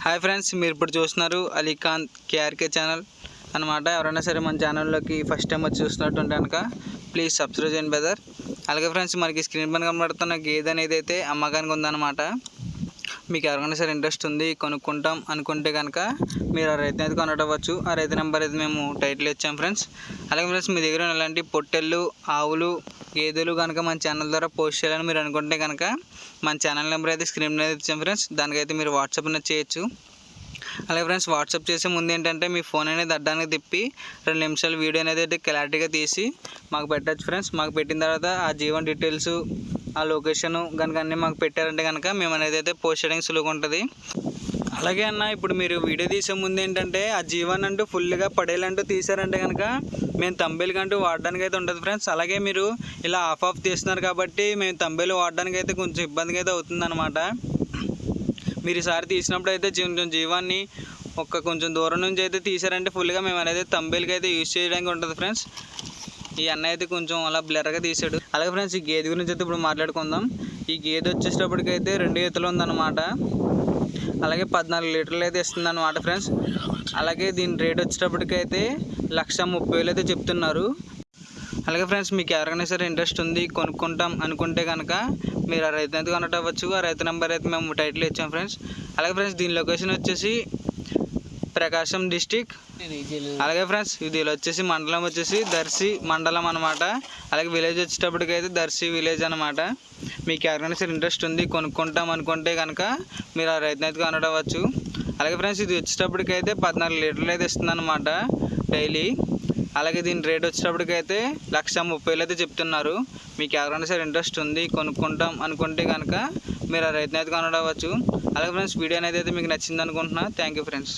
Hi friends, మీరు ఇప్పుడు చూస్తున్నారు అలీఖాన్ కేఆర్కే ఛానల్ అనమాట. ఎవరైనా సరే మన ఛానల్లోకి ఫస్ట్ టైం వచ్చి చూస్తున్నట్టుంటే కనుక ప్లీజ్ సబ్స్క్రైబ్ చేయండి బ్రదర్. అలాగే ఫ్రెండ్స్, మనకి స్క్రీన్ పైన కనబడుతున్న గేదె అనేది అయితే అమ్మకానికి ఉందన్నమాట. మీకు ఎవరికైనా సరే ఇంట్రెస్ట్ ఉంది కొనుక్కుంటాం అనుకుంటే కనుక మీరు ఆ రైతు అయితే కొనటవచ్చు. ఆ రైతు నెంబర్ అయితే మేము టైటిల్ ఇచ్చాం ఫ్రెండ్స్. అలాగే ఫ్రెండ్స్, మీ దగ్గర ఇలాంటి పొట్టెళ్ళు, ఆవులు, గేదెలు కనుక మన ఛానల్ ద్వారా పోస్ట్ చేయాలని మీరు అనుకుంటే కనుక మన ఛానల్ నెంబర్ అయితే స్క్రీన్ మీద ఇచ్చాం ఫ్రెండ్స్. దానికైతే మీరు వాట్సాప్ అనేది చేయొచ్చు. అలాగే ఫ్రెండ్స్, వాట్సాప్ చేసే ముందు ఏంటంటే మీ ఫోన్ అనేది అడ్డానికి తిప్పి 2 నిమిషాలు వీడియో అనేది క్లారిటీగా తీసి మాకు పెట్టచ్చు ఫ్రెండ్స్. మాకు పెట్టిన తర్వాత ఆ జీవన్ డీటెయిల్స్, ఆ లొకేషను కనుక అన్నీ మాకు పెట్టారంటే కనుక మేము అనేది అయితే పోస్ట్ చేయడానికి సులువుగా ఉంటుంది. అలాగే అన్న, ఇప్పుడు మీరు వీడియో తీసే ముందు ఏంటంటే ఆ జీవన్ అంటూ ఫుల్గా పడేలంటూ తీసారంటే కనుక మేము తంబేలు కంటూ వాడడానికి అయితే ఉంటుంది ఫ్రెండ్స్. అలాగే మీరు ఇలా ఆఫ్ తీస్తున్నారు కాబట్టి మేము తంబేలు వాడడానికి అయితే కొంచెం ఇబ్బందిగా అయితే అవుతుందన్నమాట. మీరు ఈసారి తీసినప్పుడు అయితే కొంచెం జీవాన్ని కొంచెం దూరం నుంచి అయితే తీసారంటే ఫుల్గా మేము అనేది తంబేలుకి అయితే యూజ్ చేయడానికి ఉంటుంది ఫ్రెండ్స్. ఈ అన్న అయితే కొంచెం అలా బ్లర్గా తీసాడు. అలాగే ఫ్రెండ్స్, ఈ గేదె గురించి అయితే ఇప్పుడు మాట్లాడుకుందాం. ఈ గేదె వచ్చేటప్పటికైతే 2 ఈతలు ఉందన్నమాట. అలాగే 14 లీటర్లు అయితే ఇస్తుంది అన్నమాట ఫ్రెండ్స్. అలాగే దీని రేట్ వచ్చేటప్పటికైతే 1,30,000 అయితే చెప్తున్నారు. అలాగే ఫ్రెండ్స్, మీకు ఎవరికైనా సరే ఇంట్రెస్ట్ ఉంది కొనుక్కుంటాం అనుకుంటే కనుక మీరు ఆ రైతు అయితే కొనటవచ్చు. ఆ రైతు నెంబర్ అయితే మేము టైటిల్ ఇచ్చాం ఫ్రెండ్స్. అలాగే ఫ్రెండ్స్, దీని లొకేషన్ వచ్చేసి ప్రకాశం డిస్టిక్. అలాగే ఫ్రెండ్స్, ఇది వచ్చేసి మండలం వచ్చేసి దర్శి మండలం అనమాట. అలాగే విలేజ్ వచ్చేటప్పటికైతే దర్శి విలేజ్ అనమాట. మీకు ఎవరికైనా సరే ఇంట్రెస్ట్ ఉంది కొనుక్కుంటాం అనుకుంటే కనుక మీరు ఆ రైతుని అయితే కొనటవచ్చు. అలాగే ఫ్రెండ్స్, ఇది వచ్చేటప్పటికైతే 14 లీటర్లు అయితే ఇస్తుంది అనమాట డైలీ. అలాగే దీని రేట్ వచ్చేటప్పటికైతే 1,30,000 అయితే చెప్తున్నారు. మీకు ఎవరైనా సరే ఇంట్రెస్ట్ ఉంది కొనుక్కుంటాం అనుకుంటే కనుక మీరు ఆ రైతుని అయితే కొనటవచ్చు. అలాగే ఫ్రెండ్స్, వీడియో అనేది అయితే మీకు నచ్చింది అనుకుంటున్నా. Thank you friends.